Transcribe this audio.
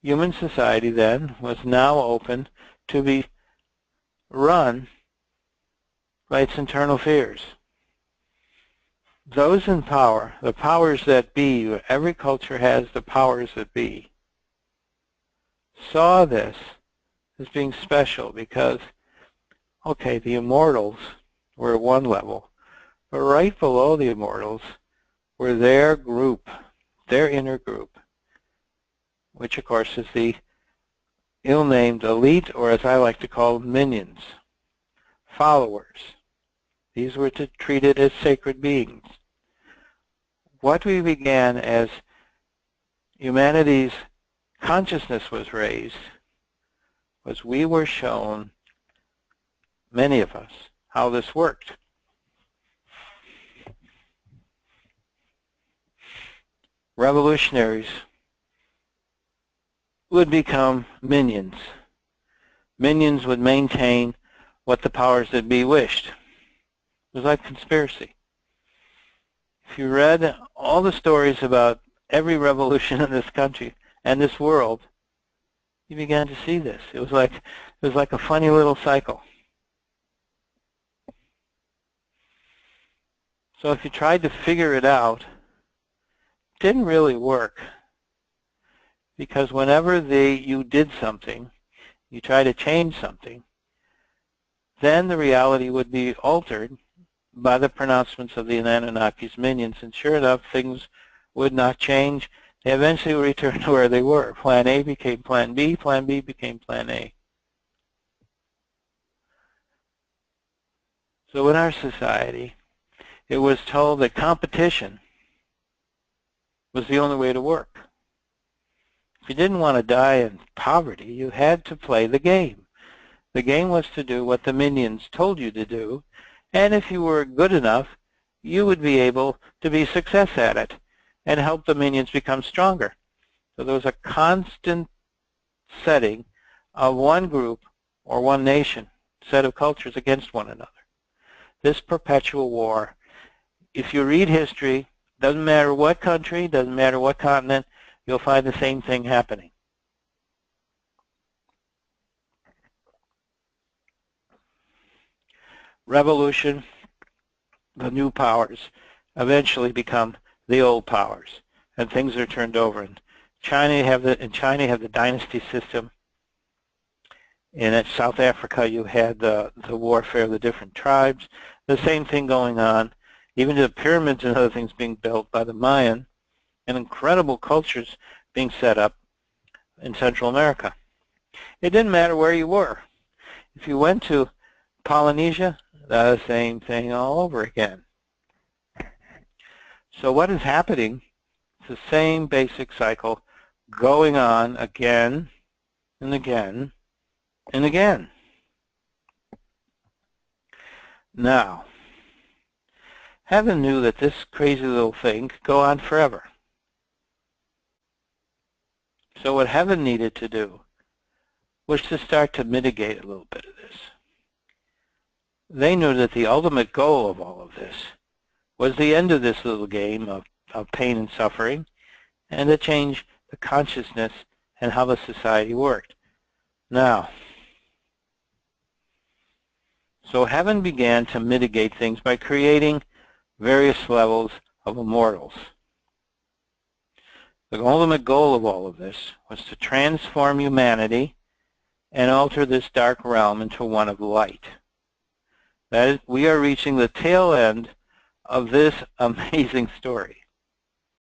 Human society then was now open to be run by its internal fears. Those in power, the powers that be, every culture has the powers that be, saw this as being special because, okay, the immortals were at one level, but right below the immortals were their group, their inner group, which of course is the ill-named elite, or as I like to call them, minions, followers. These were treated as sacred beings. What we began as humanity's consciousness was raised was we were shown, many of us, how this worked. Revolutionaries would become minions. Minions would maintain what the powers that be wished. It was like conspiracy. If you read all the stories about every revolution in this country and this world, you began to see this. It was like a funny little cycle. So if you tried to figure it out, it didn't really work. Because whenever you did something, you try to change something, then the reality would be altered by the pronouncements of the Anunnaki's minions, and sure enough, things would not change. They eventually returned to where they were. Plan A became Plan B became Plan A. So in our society, it was told that competition was the only way to work. If you didn't want to die in poverty, you had to play the game. The game was to do what the minions told you to do, and if you were good enough, you would be able to be success at it and help the minions become stronger. So there was a constant setting of one group or one nation, set of cultures against one another. This perpetual war. If you read history, doesn't matter what country, doesn't matter what continent, you'll find the same thing happening. Revolution, the new powers, eventually become the old powers, and things are turned over. In China, you have the dynasty system. In South Africa, you had the warfare of the different tribes. The same thing going on. Even the pyramids and other things being built by the Mayan, and incredible cultures being set up in Central America. It didn't matter where you were. If you went to Polynesia, the same thing all over again. So what is happening? It's the same basic cycle going on again and again and again. Now, heaven knew that this crazy little thing could go on forever. So what heaven needed to do was to start to mitigate a little bit of this. They knew that the ultimate goal of all of this was the end of this little game of pain and suffering, and to change the consciousness and how the society worked. Now, so heaven began to mitigate things by creating various levels of immortals. The ultimate goal of all of this was to transform humanity and alter this dark realm into one of light. That is, we are reaching the tail end of this amazing story.